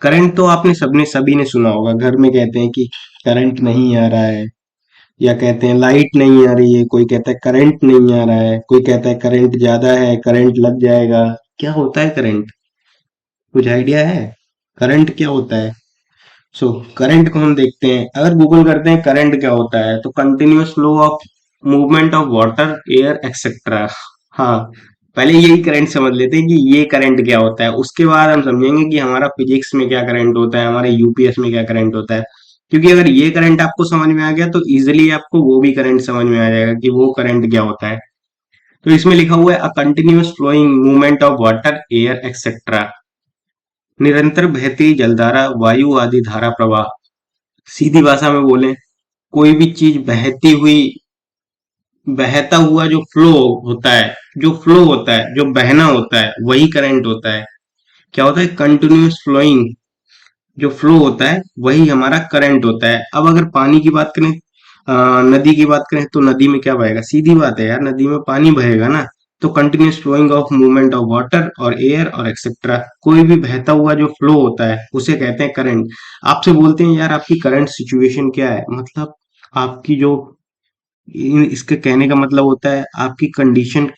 Current तो आपने सबने सभी ने सुना होगा, घर में कहते हैं कि करंट नहीं आ रहा है, या कहते हैं लाइट नहीं आ रही है, कोई कहता है करंट नहीं आ रहा है, कोई कहता है करंट ज्यादा है, करंट लग जाएगा। क्या होता है करंट? कुछ आइडिया है? करंट क्या होता है? सो करंट को हम देखते हैं, अगर गूगल करते हैं करंट क्या होता है, तो continuous flow of movement of water, air etcetera. हाँ, पहले यही करंट समझ लेते हैं कि ये करंट क्या होता है, उसके बाद हम समझेंगे कि हमारा फिजिक्स में क्या करंट होता है, हमारे यूपीएस में क्या करंट होता है। क्योंकि अगर ये करंट आपको समझ में आ गया तो इजिली आपको वो भी करंट समझ में आ जाएगा कि वो करंट क्या होता है। तो इसमें लिखा हुआ है a continuous flowing movement of water, air etcetera. निरंतर बहती जलधारा, वायु आदि धारा प्रवाह। सीधी भाषा में बोले, कोई भी चीज बहती हुई, बहता हुआ जो फ्लो होता है, जो फ्लो होता है, जो बहना होता है, वही करंट होता है। क्या होता है? कंटिन्यूअस फ्लोइंग, जो फ्लो होता है वही हमारा करंट होता है। अब अगर पानी की बात करें, नदी की बात करें, तो नदी में क्या बहेगा? सीधी बात है यार, नदी में पानी बहेगा ना। तो continuous flowing of movement of water और एयर और एक्सेट्रा, कोई भी बहता हुआ जो फ्लो होता है उसे कहते हैं करंट। आपसे बोलते हैं यार आपकी करंट सिचुएशन क्या है, मतलब आपकी जो, इसके कहने का मतलब होता है आपकी कंडीशन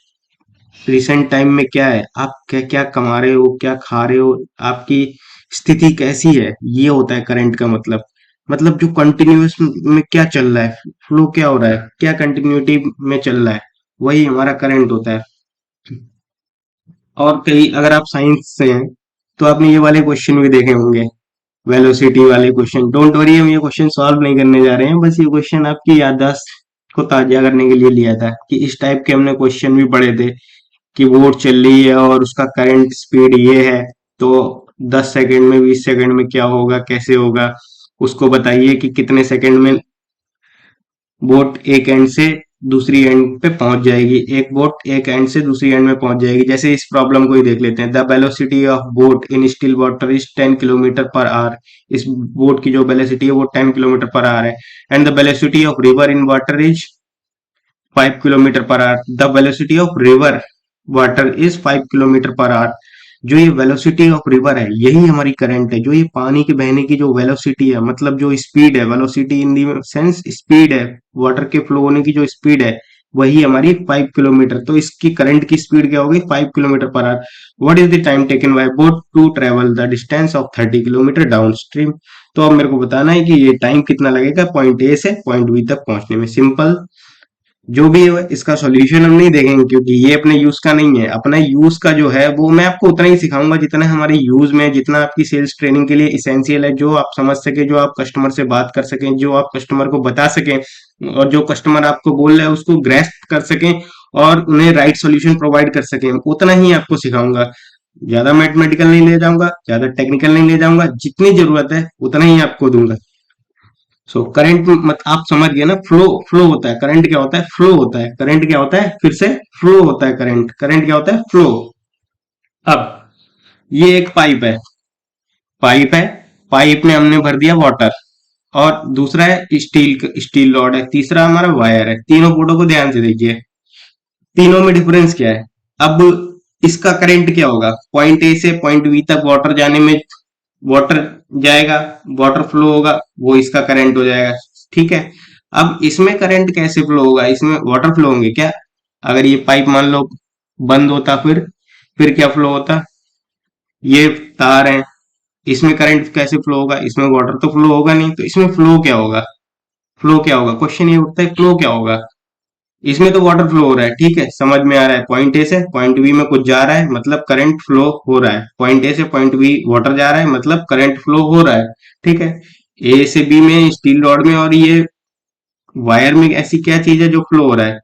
रिसेंट टाइम में क्या है, आप क्या क्या कमा रहे हो, क्या खा रहे हो, आपकी स्थिति कैसी है, ये होता है करंट का मतलब। मतलब जो कंटिन्यूअस में क्या चल रहा है, फ्लो क्या हो रहा है, क्या कंटिन्यूटी में चल रहा है, वही हमारा करंट होता है। और कई, अगर आप साइंस से हैं तो आपने ये वाले क्वेश्चन भी देखे होंगे, वेलोसिटी वाले क्वेश्चन। डोंट वरी, हम ये क्वेश्चन सॉल्व नहीं करने जा रहे हैं, बस ये क्वेश्चन आपकी याददाश्त को ताजा करने के लिए लिया था कि इस टाइप के हमने क्वेश्चन भी पढ़े थे कि बोट चल रही है और उसका करंट स्पीड ये है, तो 10 सेकंड में, 20 सेकंड में क्या होगा, कैसे होगा, उसको बताइए कि कितने सेकंड में बोट एक एंड से दूसरी एंड पे पहुंच जाएगी, एक बोट एक एंड से दूसरी एंड में पहुंच जाएगी। जैसे इस प्रॉब्लम को ही देख लेते हैं, the velocity of boat in still water is 10 kilometre per our. इस बोट की जो वेलोसिटी है वो 10 किलोमीटर पर आवर है। And the velocity of river in water is 5 kilometre per our. The velocity of river water is 5 kilometre per our. जो ये velocity of river है यही हमारी करंट है। जो ये पानी के बहने की जो वेलोसिटी है, मतलब जो स्पीड है, velocity in the sense speed है, वाटर के फ्लो होने की जो स्पीड है, वही हमारी 5 किलोमीटर। तो इसकी करंट की स्पीड क्या होगी? 5 kilometre per hour. What is the time taken by boat to travel the distance of 30 kilometre downstream? तो अब मेरे को बताना है कि ये टाइम कितना लगेगा पॉइंट ए से पॉइंट बी तक पहुंचने में। सिंपल, जो भी है इसका सॉल्यूशन हम नहीं देखेंगे क्योंकि ये अपने यूज का नहीं है। अपना यूज का जो है वो मैं आपको उतना ही सिखाऊंगा जितना हमारे यूज में, जितना आपकी सेल्स ट्रेनिंग के लिए इसेंशियल है, जो आप समझ सके, जो आप कस्टमर से बात कर सकें, जो आप कस्टमर को बता सकें, और जो कस्टमर आपको बोल रहा है उसको ग्रेस्प कर सकें और उन्हें राइट सॉल्यूशन प्रोवाइड कर सकें, उतना ही आपको सिखाऊंगा। ज्यादा मैथमेटिकल नहीं ले जाऊंगा, ज्यादा टेक्निकल नहीं ले जाऊंगा, जितनी जरूरत है उतना ही आपको दूंगा। सो करंट मत, आप समझ गए ना? फ्लो, फ्लो होता है करंट। क्या होता है? फ्लो होता है करंट। क्या होता है? फिर से, फ्लो होता है करंट। करंट क्या होता है? फ्लो। अब ये एक पाइप है, पाइप है, पाइप में हमने भर दिया वाटर, और दूसरा है स्टील, स्टील रॉड है, तीसरा हमारा वायर है। तीनों फोटो को ध्यान से देखिए, तीनों में डिफरेंस क्या है? अब इसका करंट क्या होगा? पॉइंट ए से पॉइंट बी तक वाटर जाने में, वाटर जाएगा, वाटर फ्लो होगा, वो इसका करंट हो जाएगा। ठीक है। अब इसमें करंट कैसे फ्लो होगा? इसमें वाटर फ्लो होंगे क्या? अगर ये पाइप मान लो बंद होता, फिर क्या फ्लो होता? ये तार है, इसमें करंट कैसे फ्लो होगा? इसमें वाटर तो फ्लो होगा नहीं, तो इसमें फ्लो क्या होगा? फ्लो क्या होगा? क्वेश्चन ये उठता है, फ्लो क्या होगा? इसमें तो वाटर फ्लो हो रहा है, ठीक है, समझ में आ रहा है। पॉइंट ए से पॉइंट बी में कुछ जा रहा है, मतलब करंट फ्लो हो रहा है। पॉइंट ए से पॉइंट बी वाटर जा रहा है, मतलब करंट फ्लो हो रहा है। ठीक है। ए से बी में स्टील रॉड में और ये वायर में ऐसी क्या चीज है जो फ्लो हो रहा है?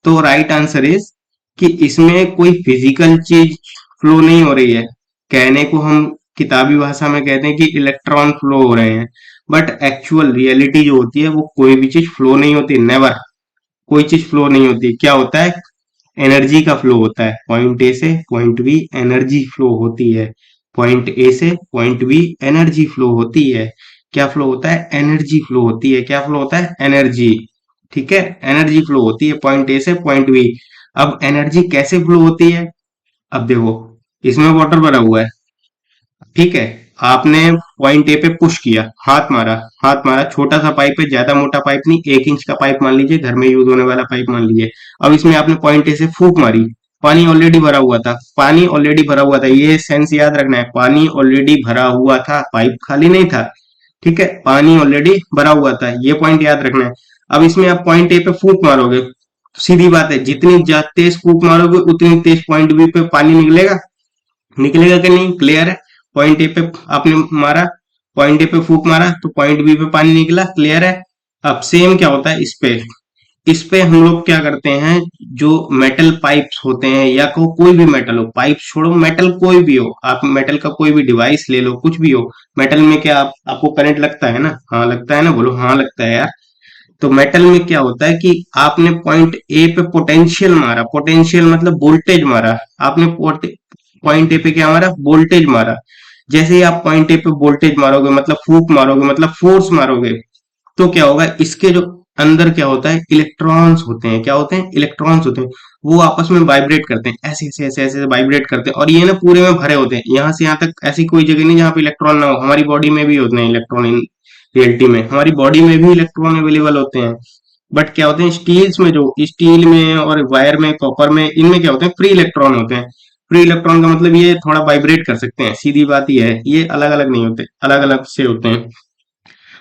तो राइट आंसर इज कि इसमें कोई फिजिकल चीज फ्लो नहीं हो रही है। कहने को हम किताबी भाषा में कहते हैं कि इलेक्ट्रॉन फ्लो हो रहे हैं, बट एक्चुअल रियलिटी जो होती है वो कोई भी चीज फ्लो नहीं होती, नेवर। कोई चीज फ्लो नहीं होती। क्या होता है? एनर्जी का फ्लो होता है। पॉइंट ए से पॉइंट बी एनर्जी फ्लो होती है। पॉइंट ए से पॉइंट बी एनर्जी फ्लो होती है। क्या फ्लो होता है? एनर्जी फ्लो होती है। क्या फ्लो होता है? एनर्जी। ठीक है, एनर्जी फ्लो होती है पॉइंट ए से पॉइंट बी। अब एनर्जी कैसे फ्लो होती है? अब देखो, इसमें वाटर भरा हुआ है, ठीक है, आपने पॉइंट ए पे पुश किया, हाथ मारा, हाथ मारा, छोटा सा पाइप है, ज्यादा मोटा पाइप नहीं, 1 इंच का पाइप मान लीजिए, घर में यूज होने वाला पाइप मान लीजिए। अब इसमें आपने पॉइंट ए से फूंक मारी, पानी ऑलरेडी भरा हुआ था, पानी ऑलरेडी भरा हुआ था, ये सेंस याद रखना है, पानी ऑलरेडी भरा हुआ था, पाइप खाली नहीं था। ठीक है, पानी ऑलरेडी भरा हुआ था, ये पॉइंट याद रखना है। अब इसमें आप पॉइंट ए पे फूंक मारोगे, तो सीधी बात है, जितनी तेज फूंक मारोगे उतनी तेज पॉइंट बी पे पानी निकलेगा, निकलेगा कि नहीं, क्लियर है। पॉइंट ए पे आपने मारा, पॉइंट ए पे फूक मारा तो पॉइंट बी पे पानी निकला, क्लियर है। अब सेम क्या होता है इस पे हम लोग क्या करते हैं, जो मेटल पाइप्स होते हैं या कोई भी मेटल हो, पाइप छोड़ो, मेटल कोई भी हो, आप मेटल का कोई भी डिवाइस ले लो, कुछ भी हो, मेटल में क्या आपको करंट लगता है ना, हाँ लगता है ना, बोलो हाँ लगता है यार। तो मेटल में क्या होता है कि आपने पॉइंट ए पे पोटेंशियल मारा, पोटेंशियल मतलब वोल्टेज मारा, आपने पॉइंट ए पे क्या मारा, वोल्टेज मारा। जैसे ही आप पॉइंट ए पे वोल्टेज मारोगे मतलब फूक मारोगे मतलब फोर्स मारोगे, तो क्या होगा, इसके जो अंदर क्या होता है, इलेक्ट्रॉन्स होते हैं, क्या होते हैं, इलेक्ट्रॉन्स होते हैं, वो आपस में वाइब्रेट करते हैं, ऐसे ऐसे ऐसे ऐसे वाइब्रेट करते हैं, और ये ना पूरे में भरे होते हैं, यहाँ से यहाँ तक ऐसी कोई जगह नहीं जहाँ पे इलेक्ट्रॉन ना हो। हमारी बॉडी में भी होते हैं इलेक्ट्रॉन, इन रियलिटी में हमारी बॉडी में भी इलेक्ट्रॉन अवेलेबल होते हैं। बट क्या होते हैं स्टील्स में, जो स्टील में और वायर में, कॉपर में, इनमें क्या होते हैं, फ्री इलेक्ट्रॉन होते हैं। फ्री इलेक्ट्रॉन का मतलब ये थोड़ा वाइब्रेट कर सकते हैं, सीधी बात ये है, ये अलग अलग नहीं होते, अलग अलग से होते हैं।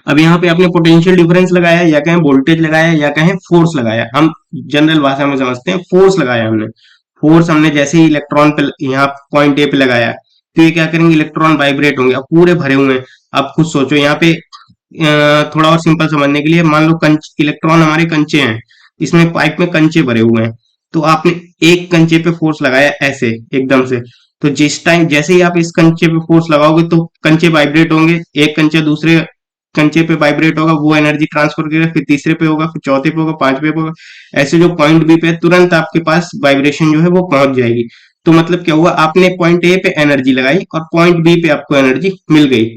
अब यहाँ पे आपने पोटेंशियल डिफरेंस लगाया, या कहें वोल्टेज लगाया, या कहें फोर्स लगाया, हम जनरल भाषा में समझते हैं फोर्स लगाया हमने। फोर्स हमने जैसे ही इलेक्ट्रॉन पे यहाँ पॉइंट ए पे लगाया, तो ये क्या करेंगे, इलेक्ट्रॉन वाइब्रेट होंगे, अब पूरे भरे हुए हैं। आप खुद सोचो यहाँ पे, थोड़ा और सिंपल समझने के लिए, मान लो इलेक्ट्रॉन हमारे कंचे हैं, इसमें पाइप में कंचे भरे हुए हैं, तो आपने एक कंचे पे फोर्स लगाया ऐसे एकदम से, तो जिस टाइम जैसे ही आप इस कंचे पे फोर्स लगाओगे तो कंचे वाइब्रेट होंगे, एक कंचे दूसरे कंचे पे वाइब्रेट होगा, वो एनर्जी ट्रांसफर करेगा, फिर तीसरे पे होगा, फिर चौथे पे होगा, पांचवे पे होगा, ऐसे जो पॉइंट बी पे तुरंत आपके पास वाइब्रेशन जो है वो पहुंच जाएगी। तो मतलब क्या हुआ, आपने पॉइंट ए पे एनर्जी लगाई और पॉइंट बी पे आपको एनर्जी मिल गई।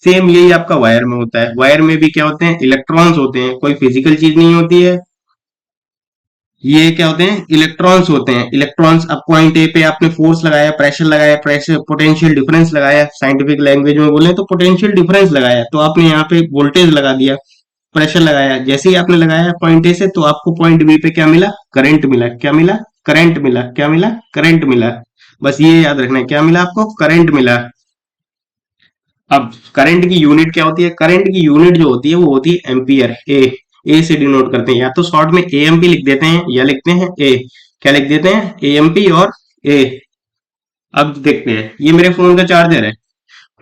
सेम यही आपका वायर में होता है, वायर में भी क्या होते हैं, इलेक्ट्रॉन्स होते हैं, कोई फिजिकल चीज नहीं होती है, ये क्या होते हैं, इलेक्ट्रॉन्स होते हैं। इलेक्ट्रॉन्स, अब पॉइंट ए पे आपने फोर्स लगाया, प्रेशर लगाया, प्रेशर पोटेंशियल डिफरेंस लगाया, साइंटिफिक लैंग्वेज में बोले तो पोटेंशियल डिफरेंस लगाया, तो आपने यहाँ पे वोल्टेज लगा दिया, प्रेशर लगाया, जैसे ही आपने लगाया पॉइंट ए से, तो आपको पॉइंट बी पे क्या मिला, करंट मिला, क्या मिला, करंट मिला, क्या मिला, करंट मिला। बस ये याद रखना है, क्या मिला आपको, करंट मिला। अब करंट की यूनिट क्या होती है, करंट की यूनिट जो होती है वो होती है एम्पियर, ए से डिनोट करते हैं, या तो शॉर्ट में एएमपी लिख देते हैं या लिखते हैं ए, क्या लिख देते हैं, एएमपी और ए। अब देखते हैं, ये मेरे फोन का चार्जर है,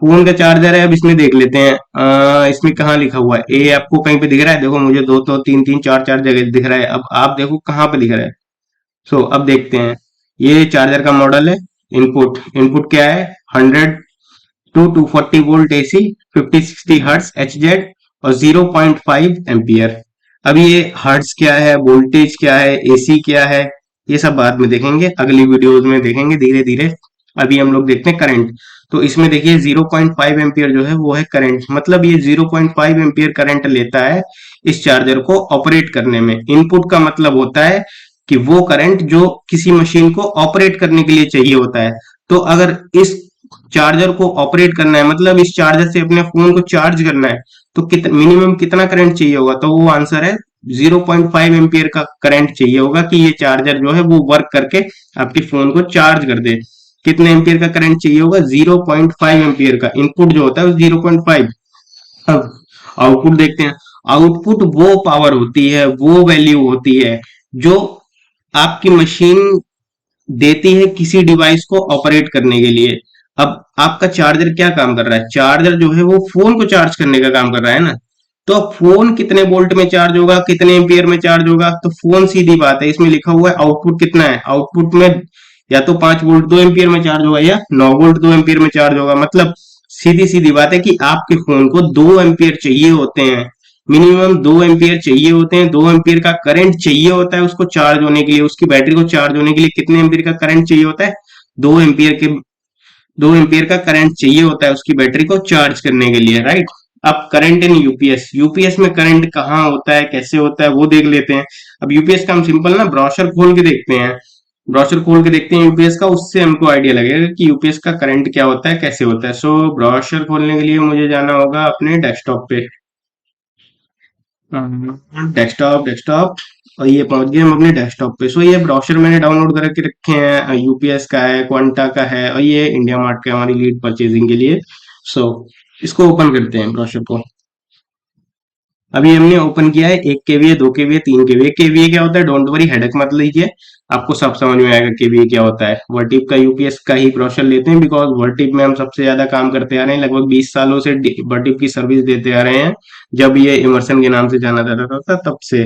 फोन का चार्जर है, अब इसमें देख लेते हैं, इसमें कहाँ लिखा हुआ है, ए आपको कहीं पे दिख रहा है, देखो मुझे दो तो तीन तीन चार चार जगह दिख रहा है, अब आप देखो कहाँ पे दिख रहा है। सो अब देखते हैं, ये चार्जर का मॉडल है। इनपुट, इनपुट क्या है, 100 to 240 वोल्ट एसी, 50-60 हर्ट्ज एचजेड, और 0.5 एम्पियर। अब ये हर्ट्ज क्या है, वोल्टेज क्या है, एसी क्या है, ये सब बाद में देखेंगे, अगली वीडियोस में देखेंगे धीरे धीरे। अभी हम लोग देखते हैं करंट। तो इसमें देखिए 0.5 एम्पियर जो है वो है करंट, मतलब ये 0.5 एम्पियर करंट लेता है इस चार्जर को ऑपरेट करने में। इनपुट का मतलब होता है कि वो करंट जो किसी मशीन को ऑपरेट करने के लिए चाहिए होता है। तो अगर इस चार्जर को ऑपरेट करना है, मतलब इस चार्जर से अपने फोन को चार्ज करना है, तो मिनिमम कितना करंट चाहिए होगा, तो वो आंसर है 0.5 एम्पियर का करंट चाहिए होगा कि ये चार्जर जो है वो वर्क करके आपके फोन को चार्ज कर दे। कितने एम्पियर का करंट चाहिए होगा, 0.5 एम्पियर का। इनपुट जो होता है वो 0.5। अब आउटपुट देखते हैं। आउटपुट वो पावर होती है, वो वैल्यू होती है जो आपकी मशीन देती है किसी डिवाइस को ऑपरेट करने के लिए। अब आपका चार्जर क्या काम कर रहा है, चार्जर जो है वो फोन को चार्ज करने का काम कर रहा है ना। तो फोन कितने वोल्ट में चार्ज होगा, कितने एम्पियर में चार्ज होगा, तो फोन सीधी बात है, इसमें लिखा हुआ है आउटपुट कितना है, आउटपुट में या तो 5 वोल्ट 2 एम्पियर में चार्ज होगा या 9 वोल्ट 2 एम्पियर में चार्ज होगा। मतलब सीधी सीधी बात है कि आपके फोन को 2 एम्पियर चाहिए होते हैं, मिनिमम 2 एम्पियर चाहिए होते हैं, 2 एम्पियर का करंट चाहिए होता है उसको चार्ज होने के लिए, उसकी बैटरी को चार्ज होने के लिए कितने एम्पियर का करंट चाहिए होता है, 2 एम्पियर के 2 एम्पियर का करंट चाहिए होता है उसकी बैटरी को चार्ज करने के लिए, राइट। अब करंट इन यूपीएस, यूपीएस में करंट कहाँ होता है, कैसे होता है, वो देख लेते हैं। अब यूपीएस का हम सिंपल ना ब्रोशर खोल के देखते हैं। ब्रोशर खोल के देखते हैं यूपीएस का, उससे हमको आइडिया लगेगा कि यूपीएस का करंट क्या होता है, कैसे होता है। सो ब्रोशर खोलने के लिए मुझे जाना होगा अपने डेस्कटॉप पे। डेस्कटॉप डेस्कटॉप और ये पहुंच गए हम अपने डेस्कटॉप पे। सो ये ब्राउज़र मैंने डाउनलोड करके रखे हैं, यूपीएस का है, क्वांटा का है, और ये इंडिया मार्ट का है हमारी लीड परचेजिंग के लिए। सो इसको ओपन करते हैं ब्राउज़र को। अभी हमने ओपन किया है, 1 केवीए, 2 केवीए, 3 केवीए। केवीए क्या होता है, डोंट वरी, हेडेक मत लीजिए, आपको सब समझ में आएगा केवीए क्या होता है। वर्टिप का यूपीएस का ही ब्राउज़र लेते हैं, बिकॉज वर्टिप में हम सबसे ज्यादा काम करते आ रहे हैं, लगभग 20 सालों से वर्टिप की सर्विस देते आ रहे हैं, जब ये इमर्सन के नाम से जाना जाता था तब से।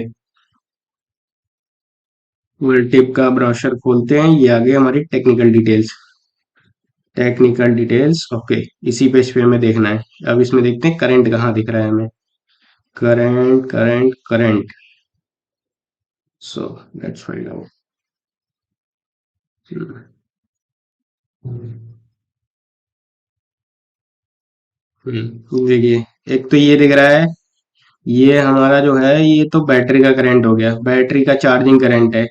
वर्टिप का ब्राउज़र खोलते हैं, ये आ गई हमारी technical details. Technical details, okay. इसी पेज पे हमें देखना है। अब इसमें देखते हैं करंट कहाँ दिख रहा है हमें। Current current current. So let's find out. देखिए, एक तो ये दिख रहा है, ये हमारा जो है ये तो बैटरी का करंट हो गया, बैटरी का चार्जिंग करंट है।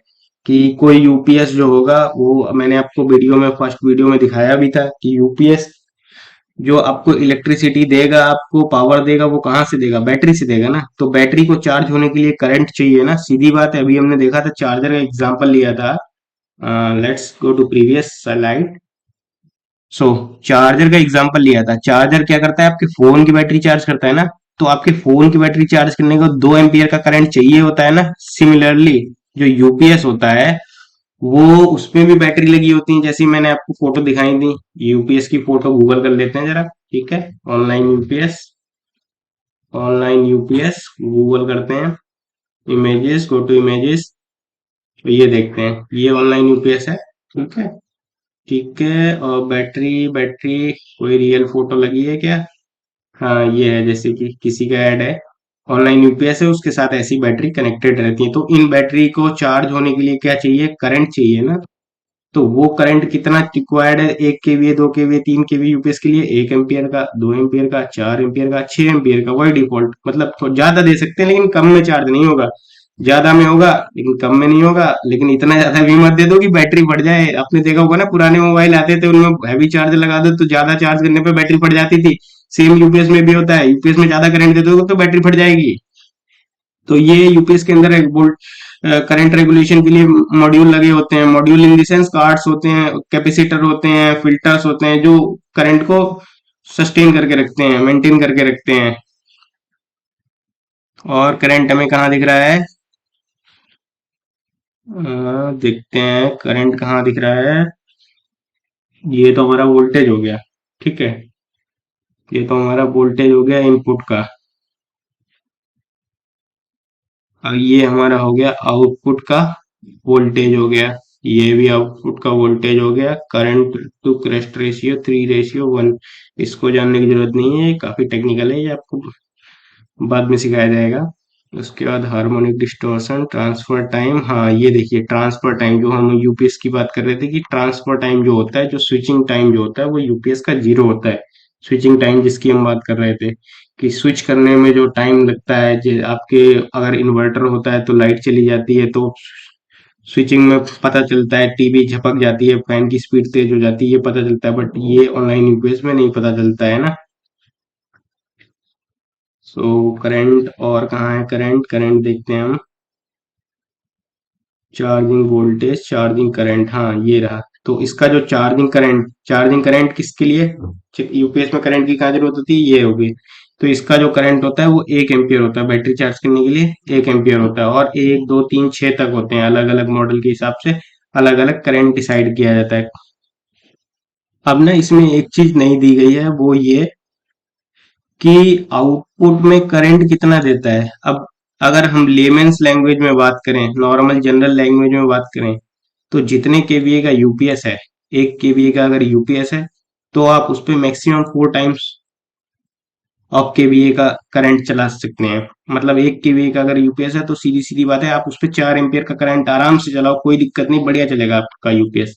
कि कोई यूपीएस जो होगा, वो मैंने आपको वीडियो में, फर्स्ट वीडियो में दिखाया भी था कि यूपीएस जो आपको इलेक्ट्रिसिटी देगा, आपको पावर देगा, वो कहाँ से देगा, बैटरी से देगा ना। तो बैटरी को चार्ज होने के लिए करंट चाहिए ना, सीधी बात है। अभी हमने देखा था, चार्जर का एग्जांपल लिया था। Let's go to previous slide. So charger का एग्जांपल लिया था। चार्जर क्या करता है, आपके फोन की बैटरी चार्ज करता है ना। तो आपके फोन की बैटरी चार्ज करने को 2 एम्पियर का करंट चाहिए होता है ना। सिमिलरली जो यूपीएस होता है, वो उसमें भी बैटरी लगी होती है, जैसी मैंने आपको फोटो दिखाई थी। यूपीएस की फोटो गूगल कर लेते हैं जरा, ठीक है। Online UPS, online UPS Google करते हैं। इमेजेस, गो टू इमेजेस, तो ये देखते हैं, ये ऑनलाइन यूपीएस है, ठीक है। ठीक है, और बैटरी, बैटरी कोई रियल फोटो लगी है क्या? हाँ, ये है, जैसे कि किसी का ऐड है। ऑनलाइन यूपीएस है, उसके साथ ऐसी बैटरी कनेक्टेड रहती है। तो इन बैटरी को चार्ज होने के लिए क्या चाहिए, करंट चाहिए ना। तो वो करंट कितना रिक्वायर्ड है, 1 केवीए, 2 केवीए, 3 केवीए यूपीएस के लिए? 1 एम्पियर का, 2 एम्पियर का, 4 एम्पियर का, 6 एम्पियर का, वही डिफॉल्ट। मतलब ज्यादा दे सकते हैं, लेकिन कम में चार्ज नहीं होगा। ज्यादा में होगा लेकिन कम में नहीं होगा। लेकिन इतना ज्यादा भी मत दे दो कि बैटरी फट जाए। आपने देखा होगा ना, पुराने मोबाइल आते थे, उनमें हैवी चार्ज लगा दो तो ज्यादा चार्ज करने पे बैटरी फट जाती थी। सेम यूपीएस में भी होता है, यूपीएस में ज्यादा करंट दे दोगे तो बैटरी फट जाएगी। तो ये यूपीएस के अंदर एक बोल्ट करंट रेगुलेशन के लिए मॉड्यूल लगे होते हैं। Module in the sense cards होते हैं, कैपेसिटर होते हैं, फिल्टर्स होते हैं, जो करंट को सस्टेन करके रखते हैं, मेंटेन करके रखते हैं। और करंट हमें कहाँ दिख रहा है? देखते हैं करंट कहाँ दिख रहा है। ये तो हमारा वोल्टेज हो गया, ठीक है। ये तो हमारा वोल्टेज हो गया इनपुट का। और ये हमारा हो गया आउटपुट का वोल्टेज हो गया। ये भी आउटपुट का वोल्टेज हो गया। Current to crest ratio 3:1। इसको जानने की जरूरत नहीं है, ये काफी टेक्निकल है, ये आपको बाद में सिखाया जाएगा। उसके बाद हार्मोनिक डिस्टॉर्शन, ट्रांसफर टाइम। हाँ, ये देखिए, ट्रांसफर टाइम, जो हम यूपीएस की बात कर रहे थे कि ट्रांसफर टाइम जो होता है, जो स्विचिंग टाइम जो होता है, वो यूपीएस का 0 होता है। स्विचिंग टाइम जिसकी हम बात कर रहे थे, कि स्विच करने में जो टाइम लगता है, आपके अगर इन्वर्टर होता है तो लाइट चली जाती है तो स्विचिंग में पता चलता है, टीवी झपक जाती है, फैन की स्पीड तेज हो जाती है, ये पता चलता है। बट ये ऑनलाइन यूपीएस में नहीं पता चलता है ना। सो करंट, और कहाँ है करंट? करंट देखते हैं हम। चार्जिंग वोल्टेज, चार्जिंग करंट, हाँ ये रहा। तो इसका जो चार्जिंग करंट, चार्जिंग करंट किसके लिए, यूपीएस में करंट की कहाँ जरूरत होती है, ये होगी। तो इसका जो करंट होता है वो 1 एम्पियर होता है, बैटरी चार्ज करने के लिए 1 एम्पियर होता है। और 1, 2, 3, 6 तक होते हैं, अलग अलग मॉडल के हिसाब से अलग अलग करंट डिसाइड किया जाता है। अब ना, इसमें एक चीज नहीं दी गई है, वो ये कि आउटपुट में करंट कितना देता है। अब अगर हम लेमेन्स लैंग्वेज में बात करें, नॉर्मल जनरल लैंग्वेज में बात करें, तो जितने केवीए का यूपीएस है, 1 केवीए का अगर यूपीएस है, तो आप उस पे मैक्सिमम 4 टाइम्स ऑफ केवीए का करंट चला सकते हैं। मतलब 1 केवीए का अगर यूपीएस है, तो सीधी सीधी बात है, आप उस पे 4 एम्पियर का करंट आराम से चलाओ, कोई दिक्कत नहीं, बढ़िया चलेगा आपका यूपीएस।